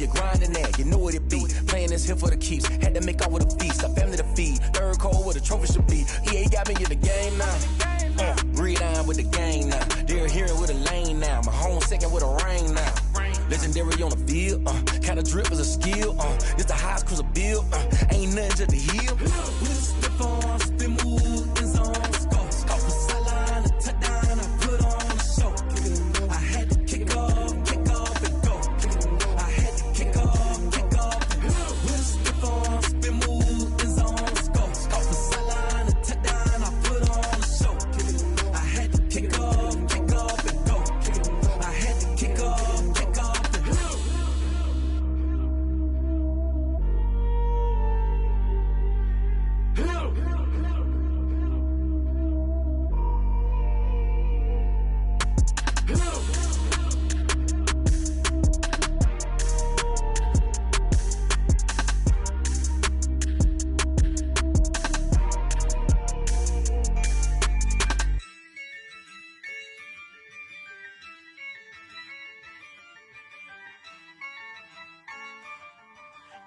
grinding at, you know what it be. Playing this here for the keeps, had to make off with a feast. A family to feed, third cold where the trophy should be. EA got me in the game now. Breathe down with the gang now. They're here with a lane now. My home second with a ring now. Legendary on the field, kinda drip is a skill. It's the highest cruiser bill, ain't nothing just to heal. Step on, spin move, in zone, score from sideline to touchdown. I put on a show. I had to kick off and go. I had to kick off and go. Step on, spin move, in zone, score from sideline to touchdown. I put on a show. I had to kick off and go. I had to kick off.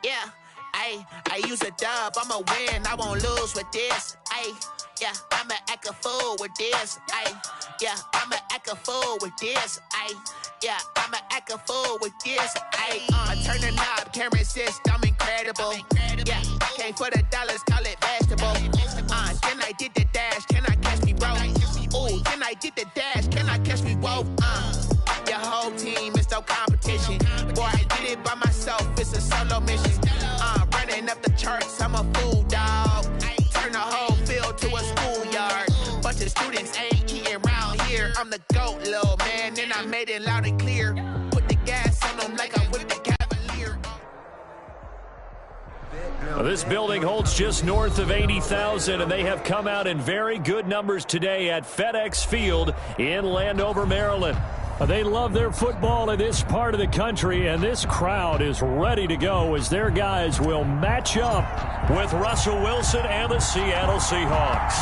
Yeah, I use a dub, I'ma win, I won't lose with this. Yeah, I'ma act a fool with this. Yeah, I'ma act a fool with this. Yeah, I'ma act a fool with this. I turn the knob, camera assist, I'm incredible. Yeah, came for the dollars, call it vegetable. Then I did the dash, can I catch me, bro? Ooh, then I did the dash, can I catch me, whoa? Your whole team is no competition. Boy, I did it by myself, it's a solo mission. Running up the charts, I'm a fool, dog. Turn the whole field to a schoolyard. Bunch of students ain't eating round here. I'm the GOAT, little man, and I made it loud and clear. Put the gas on them like I whipped the Cavalier. This building holds just north of 80,000, and they have come out in very good numbers today at FedEx Field in Landover, Maryland. They love their football in this part of the country, and this crowd is ready to go as their guys will match up with Russell Wilson and the Seattle Seahawks.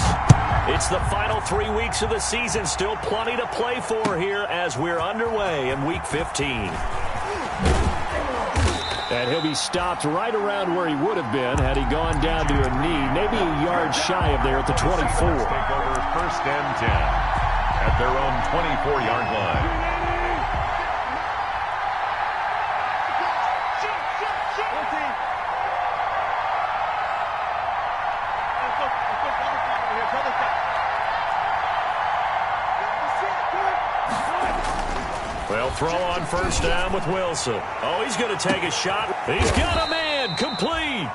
It's the final 3 weeks of the season, still plenty to play for here as we're underway in Week 15. And he'll be stopped right around where he would have been had he gone down to a knee, maybe a yard shy of there at the 24. Take over 1st and 10 at their own 24-yard line. Well, throw on 1st down with Wilson. Oh, he's going to take a shot. He's got a man, complete.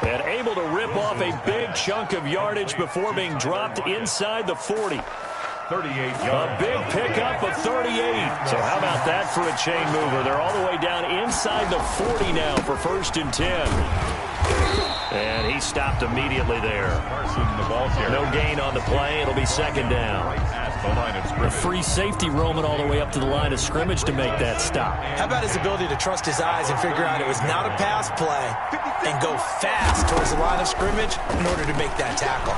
And able to rip off a big chunk of yardage before being dropped inside the 40. 38 yards. A big pickup of 38. So how about that for a chain mover? They're all the way down inside the 40 now for 1st and 10. And he stopped immediately there. No gain on the play. It'll be 2nd down. A free safety roaming all the way up to the line of scrimmage to make that stop. How about his ability to trust his eyes and figure out it was not a pass play and go fast towards the line of scrimmage in order to make that tackle.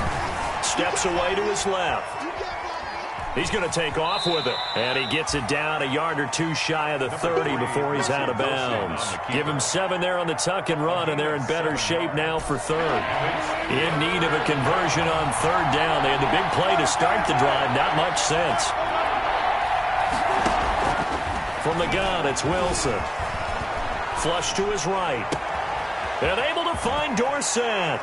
Steps away to his left. He's going to take off with it. And he gets it down a yard or two shy of the 30 before he's out of bounds. Give him 7 there on the tuck and run, and they're in better shape now for 3rd. In need of a conversion on 3rd down. They had the big play to start the drive. Not much sense. From the gun, it's Wilson. Flush to his right. And able to find Dorsett.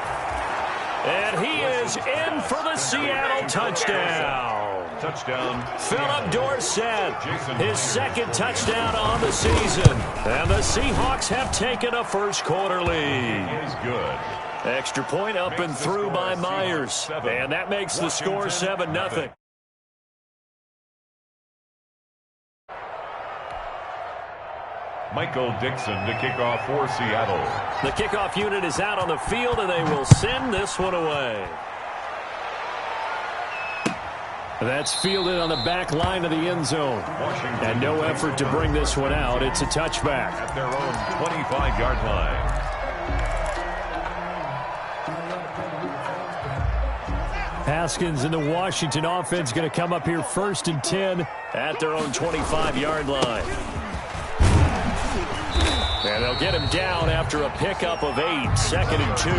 And he is in for the Seattle touchdown. Touchdown. Philip Dorsett, his 2nd touchdown on the season. And the Seahawks have taken a first-quarter lead. Is good. Extra point up and through by Myers. And that makes the score 7-0. Michael Dixon to kick off for Seattle. The kickoff unit is out on the field, and they will send this one away. That's fielded on the back line of the end zone. And no effort to bring this one out. It's a touchback. At their own 25-yard line. Haskins and the Washington offense going to come up here 1st and 10 at their own 25-yard line. And they'll get him down after a pickup of 8, 2nd and 2.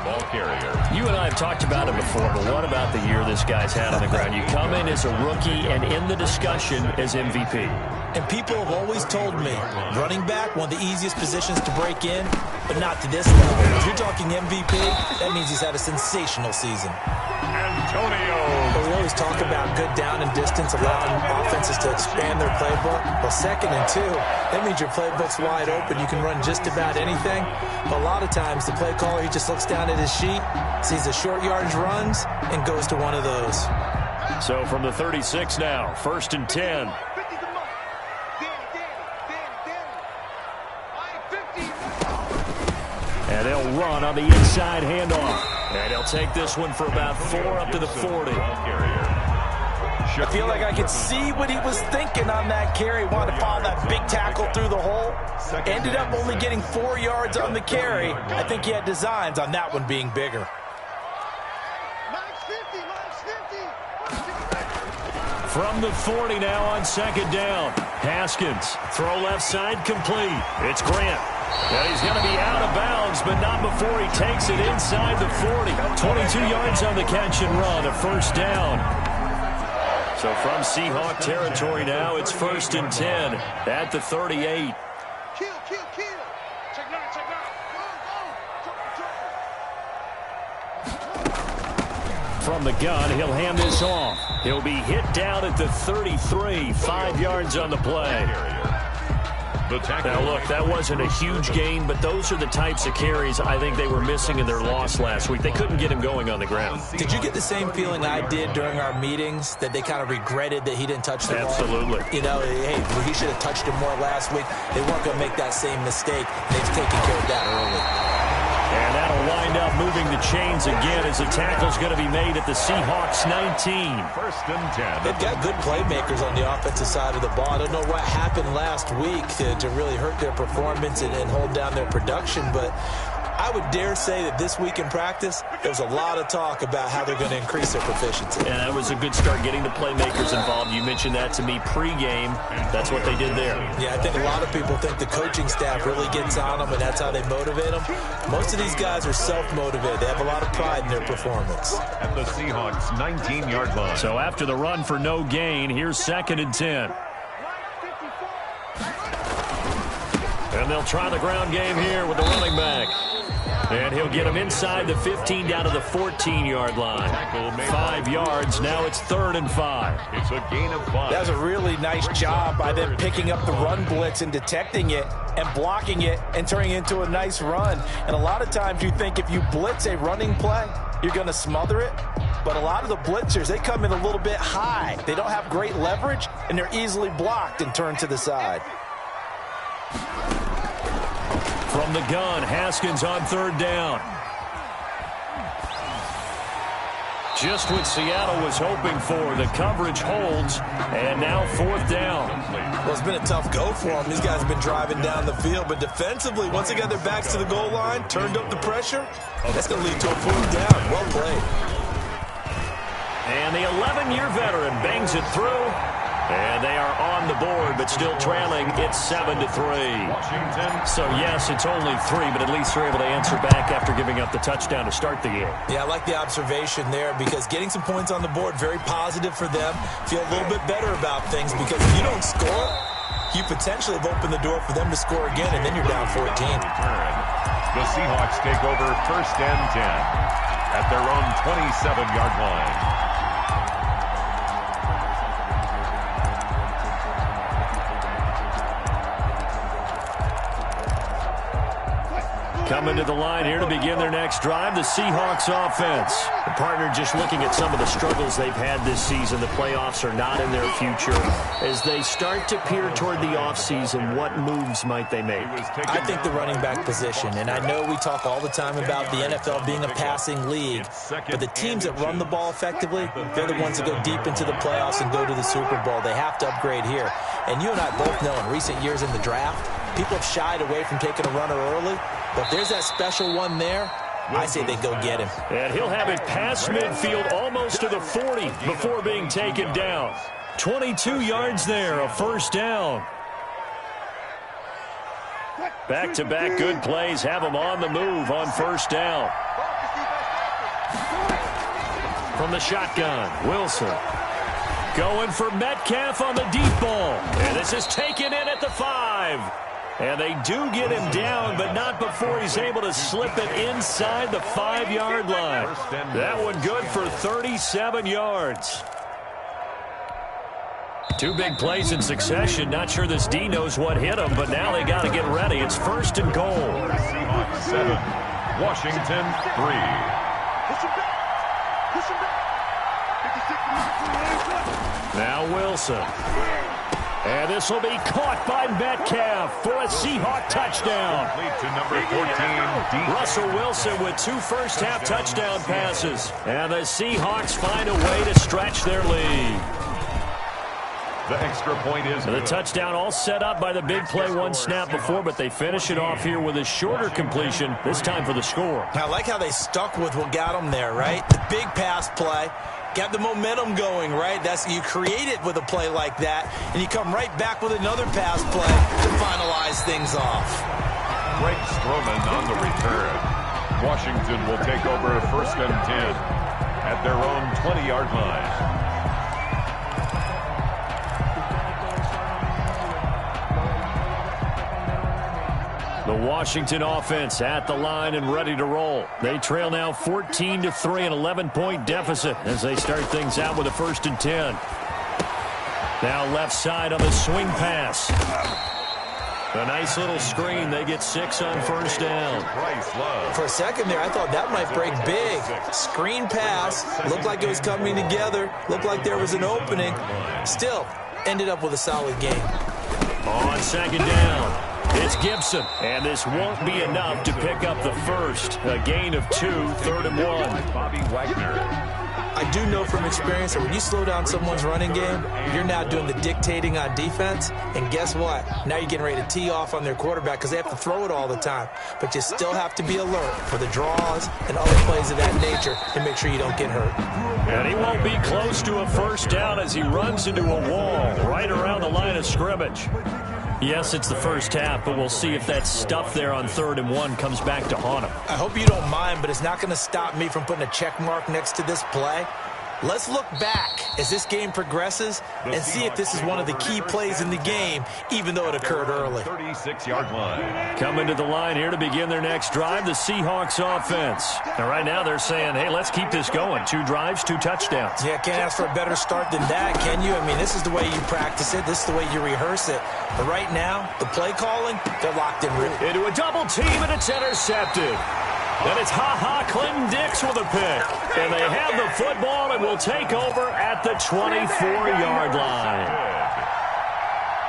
Ball carrier. You and I have talked about it before, but what about the year this guy's had on the ground? You come in as a rookie and in the discussion as MVP. And people have always told me, running back, one of the easiest positions to break in, but not to this level. If you're talking MVP, that means he's had a sensational season. Antonio. But we always talk about good down and distance, allowing offenses to expand their playbook. Well, 2nd and 2, that means your playbook's wide open. You can run just about anything. But a lot of times, the play caller, he just looks down at his sheet, sees the short yardage runs, and goes to one of those. So from the 36 now, 1st and 10. And they'll run on the inside handoff. And he'll take this one for about 4 up to the 40. I feel like I could see what he was thinking on that carry. Wanted to follow that big tackle through the hole. Ended up only getting 4 yards on the carry. I think he had designs on that one being bigger. From the 40 now on 2nd down. Haskins, throw left side, complete. It's Grant. And he's going to be out of bounds, but not before he takes it inside the 40. 22 yards on the catch and run, a 1st down. So from Seahawk territory now, it's 1st and 10 at the 38. From the gun, he'll hand this off. He'll be hit down at the 33, 5 yards on the play. Now, look, that wasn't a huge gain, but those are the types of carries I think they were missing in their loss last week. They couldn't get him going on the ground. Did you get the same feeling I did during our meetings, that they kind of regretted that he didn't touch the ball? Absolutely. You know, hey, he should have touched him more last week. They weren't going to make that same mistake. They've taken care of that early. And that'll wind up moving the chains again as the tackle's going to be made at the Seahawks 19. 1st and 10. They've got good playmakers on the offensive side of the ball. I don't know what happened last week to really hurt their performance and hold down their production, but I would dare say that this week in practice, there was a lot of talk about how they're going to increase their proficiency. And that was a good start getting the playmakers involved. You mentioned that to me pregame. That's what they did there. Yeah, I think a lot of people think the coaching staff really gets on them, and that's how they motivate them. Most of these guys are self-motivated. They have a lot of pride in their performance. At the Seahawks 19-yard line. So after the run for no gain, here's 2nd and 10. And they'll try the ground game here with the running back. And he'll get him inside the 15 down to the 14-yard line. 5 yards. Now it's 3rd and 5. It's a gain of 5. That was a really nice job by them picking up the run blitz and detecting it and blocking it and turning it into a nice run. And a lot of times you think if you blitz a running play, you're going to smother it. But a lot of the blitzers, they come in a little bit high. They don't have great leverage, and they're easily blocked and turned to the side. From the gun, Haskins on 3rd down. Just what Seattle was hoping for. The coverage holds, and now 4th down. Well, it's been a tough go for them. These guys have been driving down the field, but defensively, once they got their backs to the goal line, turned up the pressure, that's going to lead to a 4th down. Well played. And the 11-year veteran bangs it through. And they are on the board, but still trailing. It's 7-3. So, yes, it's only 3, but at least they're able to answer back after giving up the touchdown to start the game. Yeah, I like the observation there because getting some points on the board, very positive for them. Feel a little bit better about things because if you don't score, you potentially have opened the door for them to score again, and then you're down 14. The Seahawks take over 1st and 10 at their own 27-yard line. Coming to the line here to begin their next drive, the Seahawks offense. The partner just looking at some of the struggles they've had this season. The playoffs are not in their future. As they start to peer toward the offseason, what moves might they make? I think the running back position, and I know we talk all the time about the NFL being a passing league, but the teams that run the ball effectively, they're the ones that go deep into the playoffs and go to the Super Bowl. They have to upgrade here. And you and I both know in recent years in the draft, people have shied away from taking a runner early. But if there's that special one there, I say they go get him. And he'll have it past midfield almost to the 40 before being taken down. 22 yards there, a 1st down. Back-to-back good plays have them on the move on first down. From the shotgun, Wilson. Going for Metcalf on the deep ball. And this is taken in at the 5. And they do get him down, but not before he's able to slip it inside the 5-yard line. That one good for 37 yards. Two big plays in succession. Not sure this D knows what hit him, but now they got to get ready. It's first and goal. Seahawks 7, Washington 3. Now Wilson. And this will be caught by Metcalf for a Seahawk touchdown. To number 14, Russell Wilson with 2 first-half touchdown passes. And the Seahawks find a way to stretch their lead. The extra point is The touchdown all set up by the big play one snap before, but they finish it off here with a shorter completion, this time for the score. I like how they stuck with what got them there, right? The big pass play. Got the momentum going, right? You create it with a play like that, and you come right back with another pass play to finalize things off. Greg Stroman on the return. Washington will take over first and 10 at their own 20-yard line. The Washington offense at the line and ready to roll. They trail now 14-3, an 11-point deficit as they start things out with a first and 10. Now left side on the swing pass. A nice little screen. They get 6 on first down. For a second there, I thought that might break big. Screen pass. Looked like it was coming together. Looked like there was an opening. Still, ended up with a solid game. On second down. It's Gibson, and this won't be enough to pick up the first. A gain of 2, 3rd and 1. Bobby Wagner. I do know from experience that when you slow down someone's running game, you're now doing the dictating on defense. And guess what? Now you're getting ready to tee off on their quarterback because they have to throw it all the time. But you still have to be alert for the draws and other plays of that nature to make sure you don't get hurt. And he won't be close to a first down as he runs into a wall right around the line of scrimmage. Yes, it's the first half, but we'll see if that stuff there on 3rd and 1 comes back to haunt him. I hope you don't mind, but it's not going to stop me from putting a check mark next to this play. Let's look back as this game progresses and see if this is one of the key plays in the game, even though it occurred early. 36-yard line. Coming to the line here to begin their next drive, the Seahawks offense. And right now they're saying, hey, let's keep this going. 2 drives, 2 touchdowns. Yeah, can't ask for a better start than that, can you? I mean, this is the way you practice it. This is the way you rehearse it. But right now, the play calling, they're locked in. Into a double team, and it's intercepted. And it's Clinton Dix with a pick. And they have the football and will take over at the 24-yard line.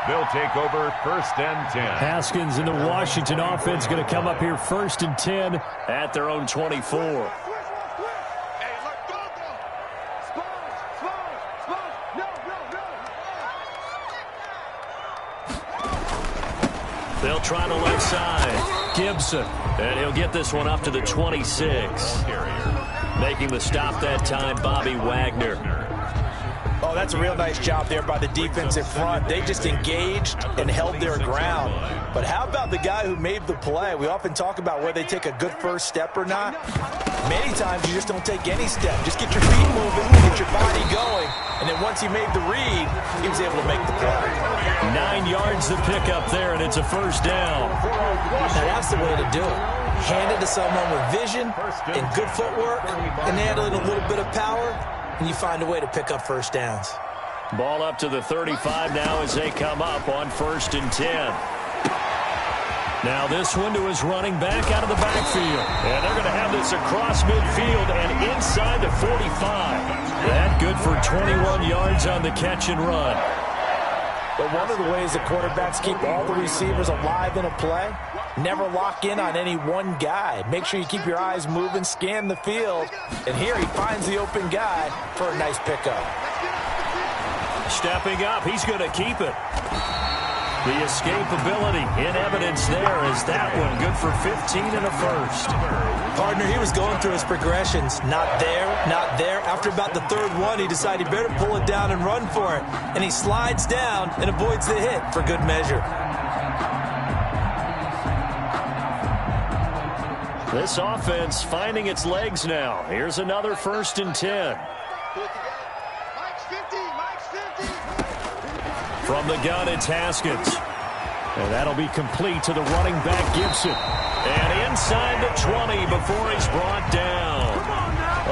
They'll take over first and 10. Haskins and the Washington offense going to come up here first and 10 at their own 24. They'll try the left side. Gibson. And he'll get this one up to the 26. Making the stop that time, Bobby Wagner. Oh, that's a real nice job there by the defensive front. They just engaged and held their ground. But how about the guy who made the play? We often talk about whether they take a good first step or not. Many times you just don't take any step. Just get your feet moving, get your body going. And then once he made the read, he was able to make the play. 9 yards to pick up there, and it's a first down. Now that's the way to do it. Hand it to someone with vision and good footwork, and add in a little bit of power, and you find a way to pick up first downs. Ball up to the 35 now as they come up on first and 10. Now this one to his running back out of the backfield. And they're going to have this across midfield and inside the 45. That good for 21 yards on the catch and run. But one of the ways the quarterbacks keep all the receivers alive in a play, never lock in on any one guy. Make sure you keep your eyes moving, scan the field. And here he finds the open guy for a nice pickup. Stepping up, he's going to keep it. The escapability in evidence there is that one good for 15 and a first. Partner, he was going through his progressions. Not there, not there. After about the 3rd one, he decided he better pull it down and run for it. And he slides down and avoids the hit for good measure. This offense finding its legs now. Here's another 1st and 10. From the gun, it's Haskins. And that'll be complete to the running back, Gibson. And inside the 20 before he's brought down.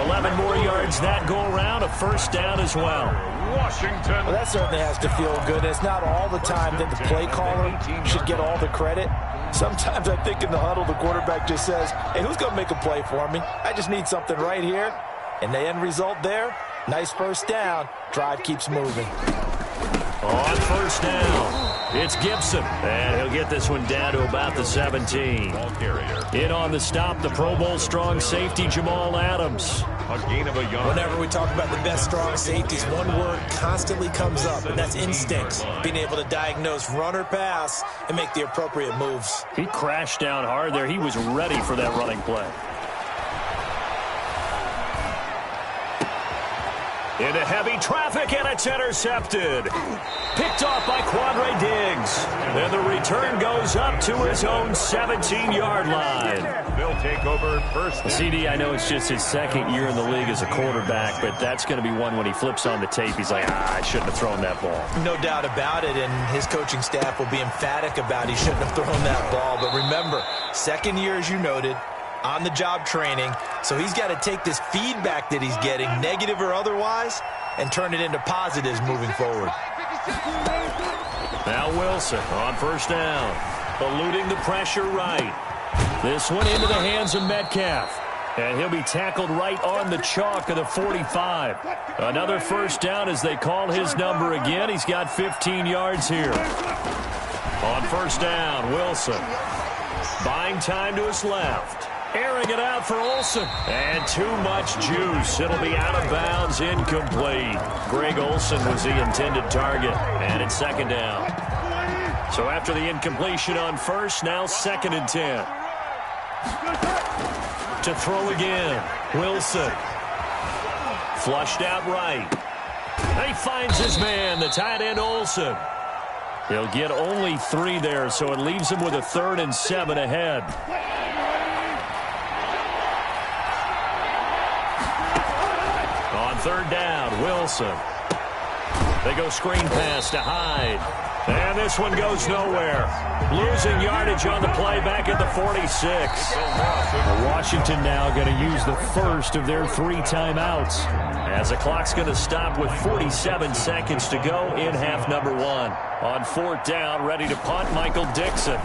11 more yards that go around, a 1st down as well. Washington. Well, that certainly has to feel good. It's not all the time that the play caller should get all the credit. Sometimes I think in the huddle, the quarterback just says, hey, who's going to make a play for me? I just need something right here. And the end result there, nice 1st down. Drive keeps moving. On 1st down, it's Gibson. And he'll get this one down to about the 17. Ball carrier. In on the stop, the Pro Bowl strong safety, Jamal Adams. A gain of a yard. Whenever we talk about the best strong safeties, one word constantly comes up, and that's instincts. Being able to diagnose run or pass and make the appropriate moves. He crashed down hard there. He was ready for that running play. Into heavy traffic, and it's intercepted. Picked off by Quandre Diggs. And the return goes up to his own 17-yard line. They'll take over 1st. CD, I know it's just his 2nd year in the league as a quarterback, but that's going to be one when he flips on the tape. He's like, I shouldn't have thrown that ball. No doubt about it, and his coaching staff will be emphatic about he shouldn't have thrown that ball. But remember, 2nd year, as you noted, on-the-job training, so he's got to take this feedback that he's getting, negative or otherwise, and turn it into positives moving forward. Now Wilson on 1st down, eluding the pressure right. This one into the hands of Metcalf, and he'll be tackled right on the chalk of the 45. Another 1st down as they call his number again. He's got 15 yards here. On 1st down, Wilson buying time to his left. Airing it out for Olsen. And too much juice. It'll be out of bounds, incomplete. Greg Olsen was the intended target. And it's 2nd down. So after the incompletion on 1st, now 2nd and 10. To throw again. Wilson. Flushed out right. He finds his man, the tight end Olsen. He'll get only 3 there, so it leaves him with a 3rd and 7 ahead. On 3rd down, Wilson. They go screen pass to Hyde. And this one goes nowhere. Losing yardage on the play back at the 46. Washington now going to use the first of their 3 timeouts, as the clock's going to stop with 47 seconds to go in half number 1. On 4th down, ready to punt, Michael Dixon.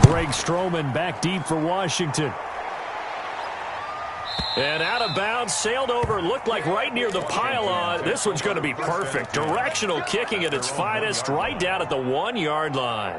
Greg Stroman back deep for Washington. And out of bounds, sailed over, looked like right near the pylon. This one's going to be perfect. Directional kicking at its finest, right down at the 1-yard line.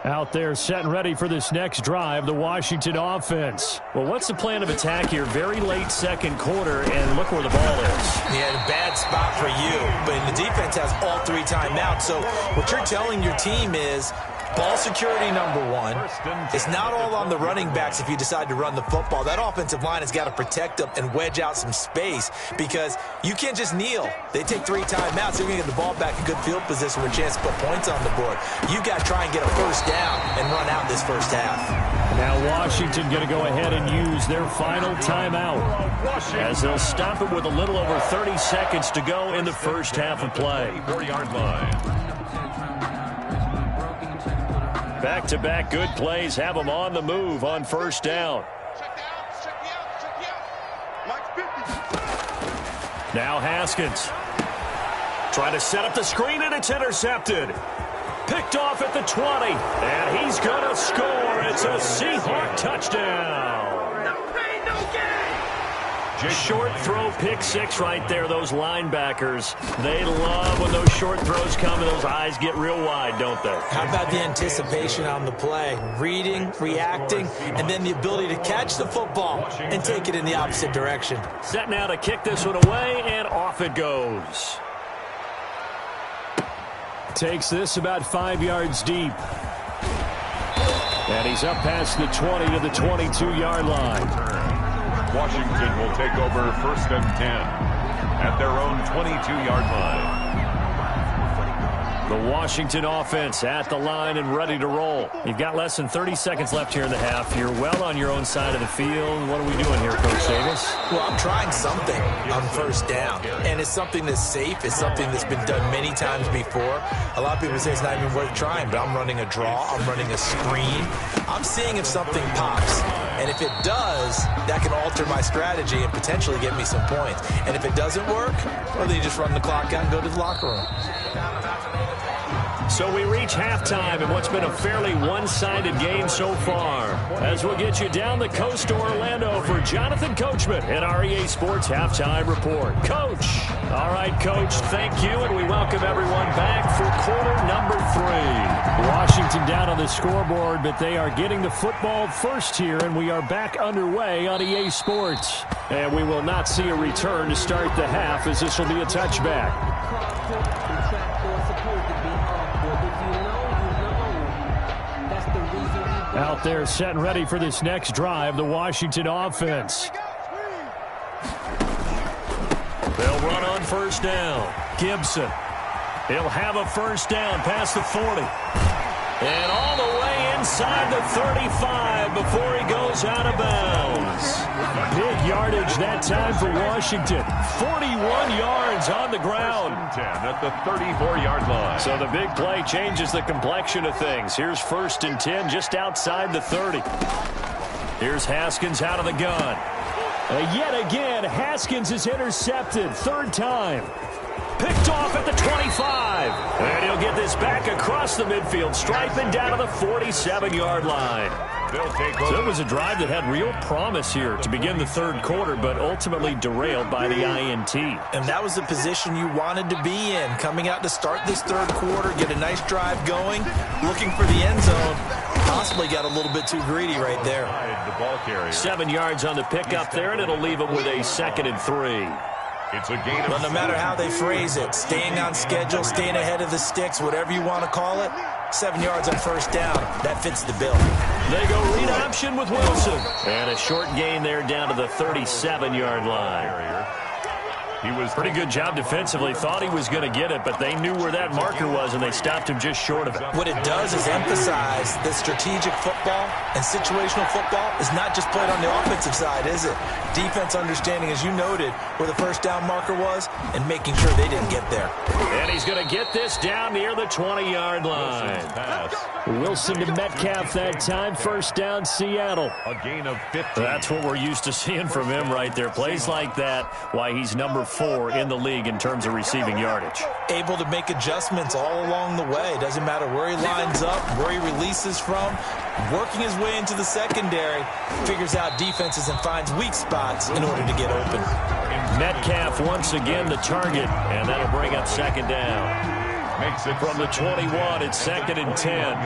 Out there set and ready for this next drive, the Washington offense. Well, what's the plan of attack here? Very late 2nd quarter, and look where the ball is. Yeah, bad spot for you, but the defense has all 3 timeouts. So what you're telling your team is ball security number 1. It's not all on the running backs if you decide to run the football. That offensive line has got to protect them and wedge out some space, because you can't just kneel. They take 3 timeouts. They're going to get the ball back in good field position with a chance to put points on the board. You got to try and get a 1st down and run out this 1st half. Now Washington going to go ahead and use their final timeout, as they'll stop it with a little over 30 seconds to go in the 1st half of play. 4-yard line. Back-to-back good plays have them on the move on 1st down. Now Haskins trying to set up the screen, and it's intercepted. Picked off at the 20, and he's going to score. It's a Seahawk touchdown. Short throw, pick 6 right there. Those linebackers, they love when those short throws come and those eyes get real wide, don't they? How about the anticipation on the play? Reading, reacting, and then the ability to catch the football and take it in the opposite direction. Set now to kick this one away, and off it goes. Takes this about 5 yards deep. And he's up past the 20 to the 22-yard line. Washington will take over 1st and 10 at their own 22-yard line. The Washington offense at the line and ready to roll. You've got less than 30 seconds left here in the half. You're well on your own side of the field. What are we doing here, Coach Davis? Well, I'm trying something on first down, and it's something that's safe. It's something that's been done many times before. A lot of people say it's not even worth trying, but I'm running a draw. I'm running a screen. I'm seeing if something pops, and if it does, that can alter my strategy and potentially get me some points. And if it doesn't work, well, then you just run the clock out and go to the locker room. So we reach halftime in what's been a fairly one-sided game so far. As we'll get you down the coast to Orlando for Jonathan Coachman at our EA Sports Halftime Report. Coach. All right, Coach, thank you, and we welcome everyone back for quarter number 3. Washington down on the scoreboard, but they are getting the football first here, and we are back underway on EA Sports. And we will not see a return to start the half, as this will be a touchback. Out there set and ready for this next drive, the Washington offense. They'll run on first down. Gibson. He'll have a first down past the 40. And all the way inside the 35 before he goes out of bounds. Big yardage that time for Washington. 41 yards on the ground. 10 at the 34-yard line. So the big play changes the complexion of things. Here's 1st and 10 just outside the 30. Here's Haskins out of the gun. Yet again, Haskins is intercepted. 3rd time. Picked off at the 25. And he'll get this back across the midfield, striping down to the 47-yard line. So it was a drive that had real promise here to begin the 3rd quarter, but ultimately derailed by the INT. And that was the position you wanted to be in, coming out to start this 3rd quarter, get a nice drive going, looking for the end zone. Possibly got a little bit too greedy right there. 7 yards on the pickup there, and it'll leave him with a 2nd and 3. It's a gain of well, no matter how they phrase it, staying on schedule, staying ahead of the sticks, whatever you want to call it, 7 yards on first down. That fits the bill. They go read option with Wilson. And a short gain there down to the 37-yard line. He was pretty good job defensively. Thought he was going to get it, but they knew where that marker was, and they stopped him just short of it. What it does is emphasize that strategic football and situational football is not just played on the offensive side, is it? Defense understanding, as you noted, where the first down marker was and making sure they didn't get there. And he's going to get this down near the 20-yard line. Wilson to Metcalf that time. First down, Seattle. A gain of 15. That's what we're used to seeing from him right there. Plays like that, why he's number 4 in the league in terms of receiving yardage. Able to make adjustments all along the way. Doesn't matter where he lines up, where he releases from. Working his way into the secondary, figures out defenses and finds weak spots in order to get open. Metcalf once again the target, and that'll bring up 2nd down. Makes it from the 21, it's 2nd and 10.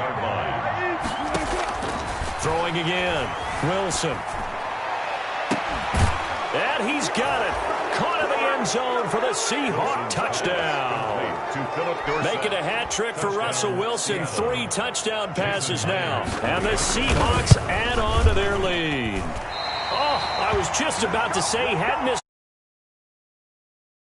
Throwing again, Wilson. And he's got it. Caught in the end zone for the Seahawk touchdown. Make it a hat trick for Russell Wilson. 3 touchdown passes now. And the Seahawks add on to their lead. Oh, I was just about to say, hadn't missed